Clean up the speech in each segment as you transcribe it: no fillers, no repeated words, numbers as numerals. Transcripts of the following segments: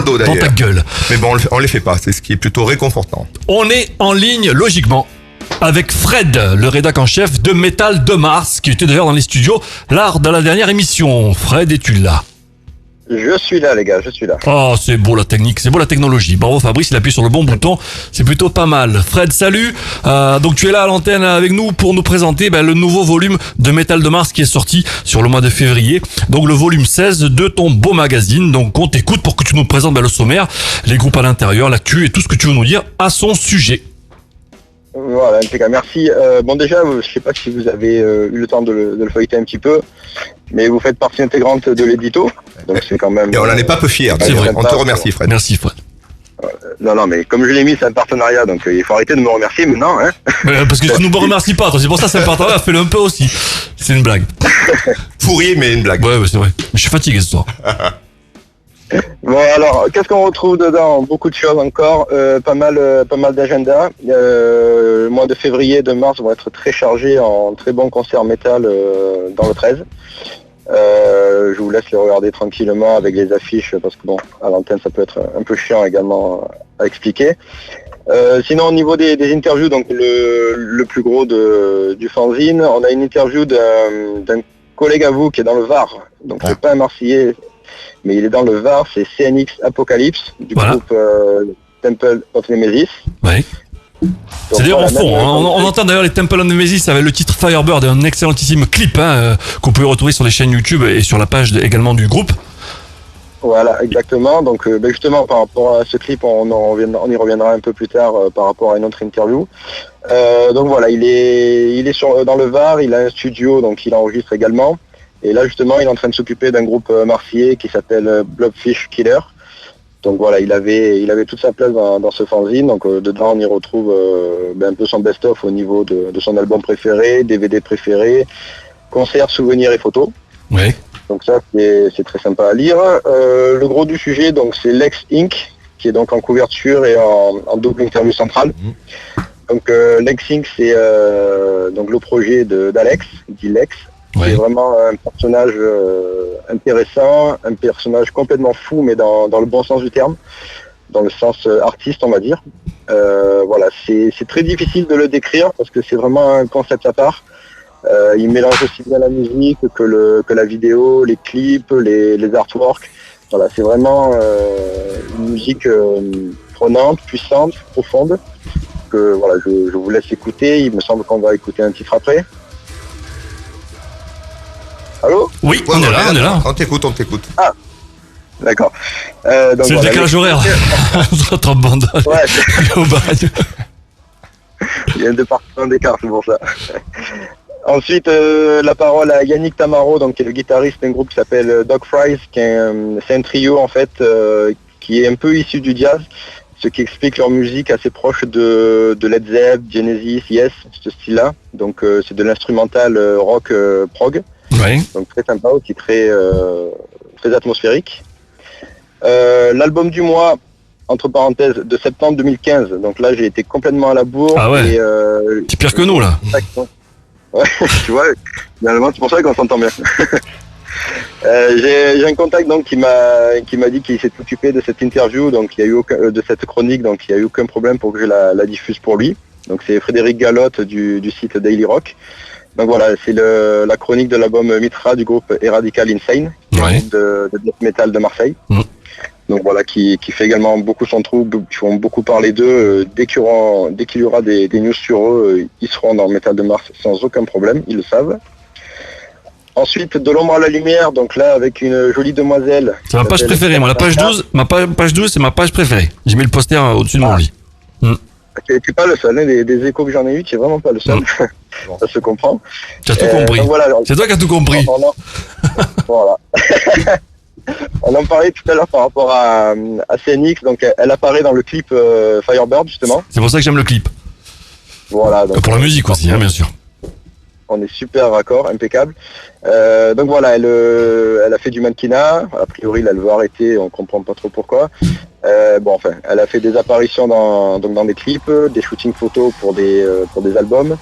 dos dans ta d'ailleurs. gueule. Mais bon, on les fait pas, c'est ce qui est plutôt réconfortant. On est en ligne, logiquement, avec Fred, le rédac en chef de Métal de Mars, qui était d'ailleurs dans les studios lors de la dernière émission. Fred, es-tu là? Je suis là, les gars, je suis là. Oh, c'est beau la technique, c'est beau la technologie. Bravo Fabrice, il appuie sur le bon bouton, c'est plutôt pas mal. Fred, salut. Donc tu es là à l'antenne avec nous pour nous présenter le nouveau volume de Métal de Mars qui est sorti sur le mois de février. Donc le volume 16 de ton beau magazine. Donc on t'écoute pour que tu nous présentes le sommaire, les groupes à l'intérieur, l'actu et tout ce que tu veux nous dire à son sujet. Voilà, impeccable, merci. Bon déjà, je sais pas si vous avez eu le temps de le feuilleter un petit peu, mais vous faites partie intégrante de l'édito, donc c'est quand même... Et on n'en est pas peu fiers. C'est vrai. On te remercie, Fred. Merci Fred. Non, mais comme je l'ai mis, c'est un partenariat, donc il faut arrêter de me remercier maintenant, hein. Parce que tu nous remercies pas, toi, c'est pour ça que c'est un partenariat, fais-le un peu aussi. C'est une blague. Pourri, mais une blague. Ouais, c'est vrai. Je suis fatigué ce soir. Bon alors, qu'est-ce qu'on retrouve dedans? Beaucoup de choses encore, pas mal d'agenda. Le mois de février, de mars vont être très chargés en très bons concerts métal dans le 13. Je vous laisse les regarder tranquillement avec les affiches parce que bon, à l'antenne ça peut être un peu chiant également à expliquer. Sinon au niveau des interviews, donc le plus gros du fanzine, on a une interview d'un collègue à vous qui est dans le Var, donc c'est pas un Marseillais, mais il est dans le Var, c'est CNX Apocalypse du groupe Temple of Nemesis. Ouais. C'est d'ailleurs en fond, on entend d'ailleurs les Temple of Nemesis avec le titre Firebird et un excellentissime clip qu'on peut retrouver sur les chaînes YouTube et sur la page également du groupe. Voilà, exactement. Donc justement par rapport à ce clip, on y reviendra un peu plus tard par rapport à une autre interview. Donc voilà, il est dans le Var, il a un studio, donc il enregistre également. Et là justement, il est en train de s'occuper d'un groupe marseillais qui s'appelle Blobfish Killer. Donc voilà, il avait toute sa place dans ce fanzine. Donc dedans, on y retrouve un peu son best-of au niveau de son album préféré, DVD préféré, concerts, souvenirs et photos. Oui. Donc ça, c'est très sympa à lire. Le gros du sujet, donc c'est Lex Inc., qui est donc en couverture et en double interview centrale. Donc Lex Inc., c'est donc le projet d'Alex, dit Lex. C'est vraiment un personnage intéressant, un personnage complètement fou, mais dans le bon sens du terme, dans le sens artiste, on va dire. Voilà, c'est très difficile de le décrire parce que c'est vraiment un concept à part. Il mélange aussi bien la musique que la vidéo, les clips, les artworks. Voilà, c'est vraiment une musique prenante, puissante, profonde. Que voilà, je vous laisse écouter. Il me semble qu'on va écouter un titre après. Allô? Oui, on est là. On t'écoute. Ah, d'accord. C'est le décalage horaire. Notre bande. Ouais. Il y a un département d'écart, c'est pour ça. Ensuite, la parole à Yannick Tamaro, donc qui est le guitariste d'un groupe qui s'appelle Dog Fries, c'est un trio en fait qui est un peu issu du jazz, ce qui explique leur musique assez proche de Led Zepp, Genesis, Yes, ce style-là. Donc c'est de l'instrumental rock prog. Oui. Donc très sympa aussi, très atmosphérique. L'album du mois, entre parenthèses, de septembre 2015. Donc là, j'ai été complètement à la bourre. Ah ouais. Et, c'est pire que nous là. Ouais, tu vois, finalement, c'est pour ça qu'on s'entend bien. J'ai un contact donc qui m'a dit qu'il s'est occupé de cette interview, donc il y a eu de cette chronique, donc il n'y a eu aucun problème pour que je la diffuse pour lui. Donc c'est Frédéric Galotte du site Daily Rock. Donc voilà, c'est la chronique de l'album Mitra du groupe Heradical Insane, de death metal de Marseille. Donc voilà, qui fait également beaucoup son trou, qui font beaucoup parler d'eux. Dès qu'il y aura des news sur eux, ils seront dans Métal de Mars sans aucun problème, ils le savent. Ensuite, De l'ombre à la lumière, donc là avec une jolie demoiselle. C'est ma page préférée, moi la page 12, page 12 c'est ma page préférée. J'ai mis le poster au-dessus de mon lit. Tu pas le seul, hein, des échos que j'en ai eu, tu es vraiment pas le seul. Ça se comprend. Tu as tout compris. Voilà, c'est toi qui as tout compris. Voilà. On en parlait tout à l'heure par rapport à CNX, donc elle apparaît dans le clip Firebird justement. C'est pour ça que j'aime le clip. Voilà. Donc, pour la musique aussi, bien sûr. On est super raccord, impeccable. Donc voilà, elle a fait du mannequinat. A priori, elle veut arrêter, on comprend pas trop pourquoi. Elle a fait des apparitions dans des clips, des shootings photos pour des albums.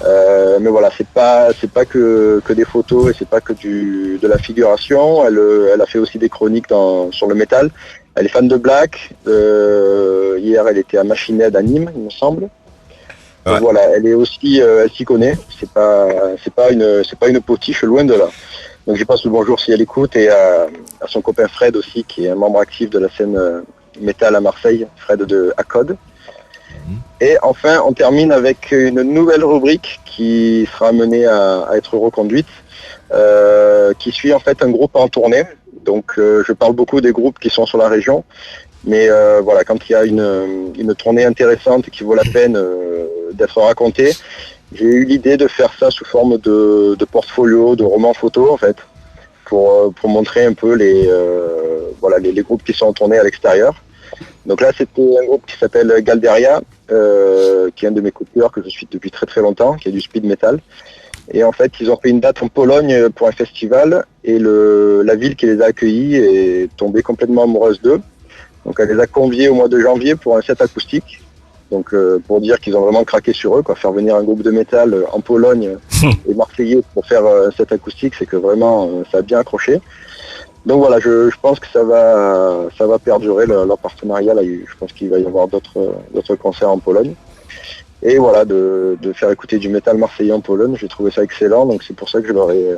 Mais voilà, c'est pas que des photos et c'est pas que de la figuration. Elle a fait aussi des chroniques sur le métal. Elle est fan de Black. Hier, elle était à Machine Head à Nîmes, il me semble. Ouais. Donc voilà, elle est aussi, elle s'y connaît. C'est pas une potiche, loin de là. Donc j'y passe le bonjour si elle écoute, et à son copain Fred aussi, qui est un membre actif de la scène métal à Marseille, Fred de Acode. Et enfin, on termine avec une nouvelle rubrique qui sera amenée à être reconduite, qui suit en fait un groupe en tournée. Donc je parle beaucoup des groupes qui sont sur la région, mais voilà, quand il y a une tournée intéressante qui vaut la peine d'être racontée, j'ai eu l'idée de faire ça sous forme de portfolio, de roman photo en fait, pour montrer un peu les groupes qui sont en tournée à l'extérieur. Donc là, c'était un groupe qui s'appelle Galderia, qui est un de mes coups de cœur que je suis depuis très très longtemps, qui est du speed metal. Et en fait, ils ont fait une date en Pologne pour un festival, et la ville qui les a accueillis est tombée complètement amoureuse d'eux. Donc elle les a conviés au mois de janvier pour un set acoustique. Donc pour dire qu'ils ont vraiment craqué sur eux, quoi. Faire venir un groupe de métal en Pologne et marseillais pour faire un set acoustique, c'est que vraiment ça a bien accroché. Donc voilà, je pense que ça va perdurer leur partenariat. Là, je pense qu'il va y avoir d'autres concerts en Pologne. Et voilà, de faire écouter du métal marseillais en Pologne, j'ai trouvé ça excellent. Donc c'est pour ça que je leur ai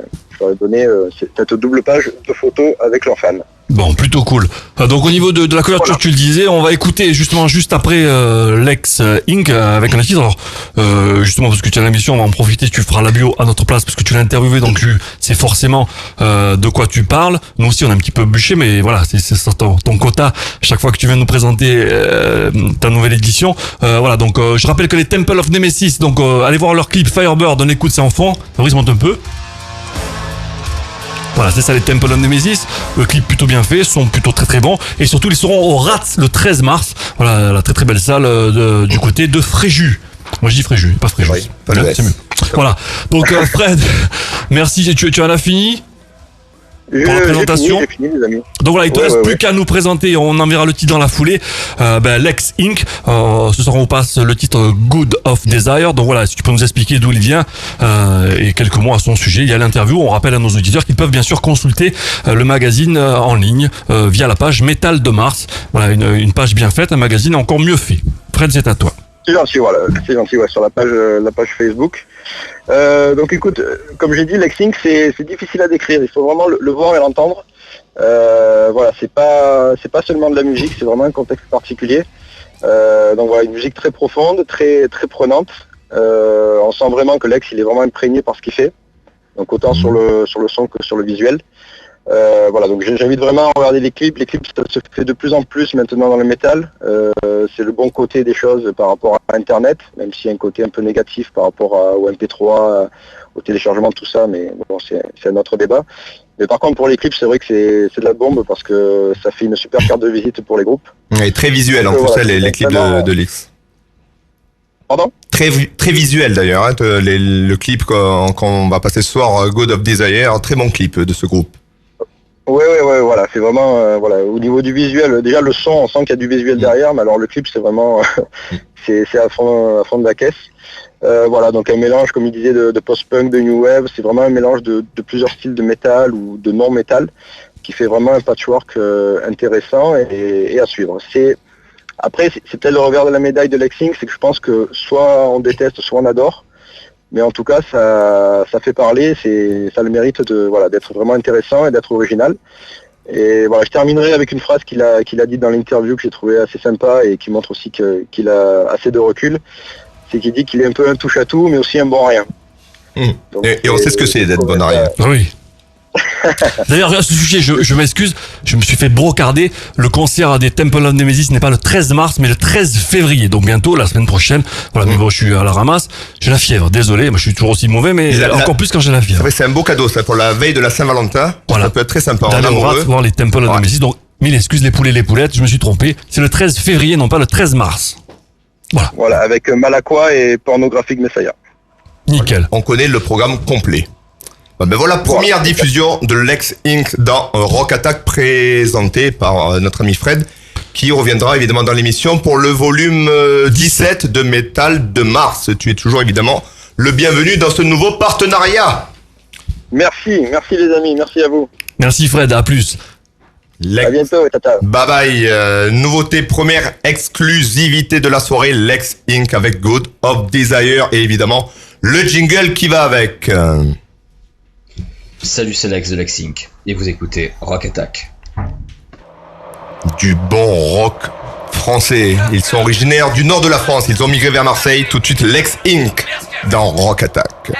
donné cette double page de photos avec leurs fans. Bon, plutôt cool. Donc au niveau de la couverture, tu le disais, on va écouter justement juste après Lex Inc. Avec un titre. Alors justement parce que tu as l'émission, on va en profiter, tu feras la bio à notre place parce que tu l'as interviewé, donc tu sais forcément de quoi tu parles. Nous aussi on a un petit peu bûché, mais voilà, c'est ça ton quota chaque fois que tu viens nous présenter ta nouvelle édition. Voilà, donc je rappelle que les Temple of Nemesis, donc allez voir leur clip Firebird, on écoute ça en fond, Fabrice monte un peu. Voilà, c'est ça les Temple of Nemesis. Le clip plutôt bien fait, sont plutôt très très bons. Et surtout, ils seront au Rats le 13 mars. Voilà, la très très belle salle du côté de Fréjus. Moi je dis Fréjus, pas Fréjus. Oui, pas le S. C'est mieux. Voilà. Donc Fred, merci. Tu en as fini pour la présentation. J'ai fini, les amis. Donc voilà, il te reste plus qu'à nous présenter, on enverra le titre dans la foulée. Lex Inc. Ce soir on passe le titre Good of Desire. Donc voilà, si tu peux nous expliquer d'où il vient et quelques mots à son sujet. Il y a l'interview, on rappelle à nos auditeurs qu'ils peuvent bien sûr consulter le magazine en ligne via la page Métal de Mars. Voilà, une page bien faite, un magazine encore mieux fait. Fred, c'est à toi. C'est gentil, voilà, c'est gentil, ouais, sur la page Facebook. Donc écoute, comme j'ai dit, Lex Inc, c'est difficile à décrire, il faut vraiment le voir et l'entendre. Voilà, c'est pas seulement de la musique, c'est vraiment un contexte particulier. Donc voilà, une musique très profonde, très très prenante. On sent vraiment que Lex il est vraiment imprégné par ce qu'il fait. Donc autant sur le son que sur le visuel. Voilà, donc j'invite vraiment à regarder les clips. Les clips, ça se fait de plus en plus maintenant dans le métal. C'est le bon côté des choses par rapport à Internet, même s'il y a un côté un peu négatif par rapport au MP3, au téléchargement, tout ça, mais bon, c'est un autre débat. Mais par contre, pour les clips, c'est vrai que c'est de la bombe parce que ça fait une super carte de visite pour les groupes. Et très visuel en plus, voilà, les clips de Lex. Pardon ? Très visuel d'ailleurs, hein, le clip qu'on va passer ce soir, God of Desire, très bon clip de ce groupe. Ouais, voilà, c'est vraiment, voilà, au niveau du visuel, déjà le son, on sent qu'il y a du visuel derrière, mais alors le clip, c'est vraiment, c'est à fond de la caisse. Voilà, donc un mélange, comme il disait, de post-punk, de new wave, c'est vraiment un mélange de plusieurs styles de métal ou de non-métal, qui fait vraiment un patchwork intéressant et à suivre. Après, c'est peut-être le revers de la médaille de Lex Inc, c'est que je pense que soit on déteste, soit on adore. Mais en tout cas, ça fait parler, ça a le mérite d'être vraiment intéressant et d'être original. Et voilà, je terminerai avec une phrase qu'il a dit dans l'interview que j'ai trouvé assez sympa et qui montre aussi qu'il a assez de recul. C'est qu'il dit qu'il est un peu un touche-à-tout, mais aussi un bon à rien. Donc, et on sait ce que c'est d'être bon à rien. Oui. D'ailleurs, à ce sujet, je m'excuse, je me suis fait brocarder. Le concert des Temple of Nemesis n'est pas le 13 mars, mais le 13 février. Donc bientôt, la semaine prochaine. Voilà, mais bon, je suis à la ramasse. J'ai la fièvre, désolé. Moi, je suis toujours aussi mauvais, mais encore plus quand j'ai la fièvre. C'est un beau cadeau, ça, pour la veille de la Saint-Valentin. Voilà. Ça peut être très sympa. D'aller voir les Temple of Nemesis. Donc, mille excuses, les poulets, les poulettes, je me suis trompé. C'est le 13 février, non pas le 13 mars. Voilà. Voilà, avec Malaqua et Pornographic Messiah. Nickel. On connaît le programme complet. Ben voilà, première diffusion de Lex Inc. dans Rock Attack, présenté par notre ami Fred, qui reviendra évidemment dans l'émission pour le volume 17 de Métal de Mars. Tu es toujours évidemment le bienvenu dans ce nouveau partenariat. Merci les amis, merci à vous. Merci Fred, à plus. À bientôt, tata. Bye bye. Nouveauté, première exclusivité de la soirée, Lex Inc. avec Good of Desire et évidemment le jingle qui va avec. Salut, c'est Lex de Lex Inc. Et vous écoutez Rock Attack. Du bon rock français. Ils sont originaires du nord de la France. Ils ont migré vers Marseille. Tout de suite, Lex Inc. dans Rock Attack.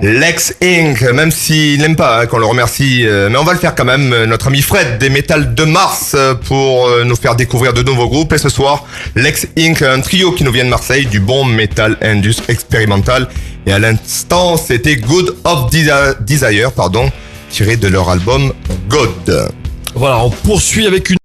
Lex Inc, même s'il n'aime pas qu'on le remercie, mais on va le faire quand même. Notre ami Fred des Métal de Mars pour nous faire découvrir de nouveaux groupes. Et ce soir, Lex Inc, un trio qui nous vient de Marseille, du bon metal indus expérimental. Et à l'instant, c'était Good of Desire, tiré de leur album God. Voilà, on poursuit avec une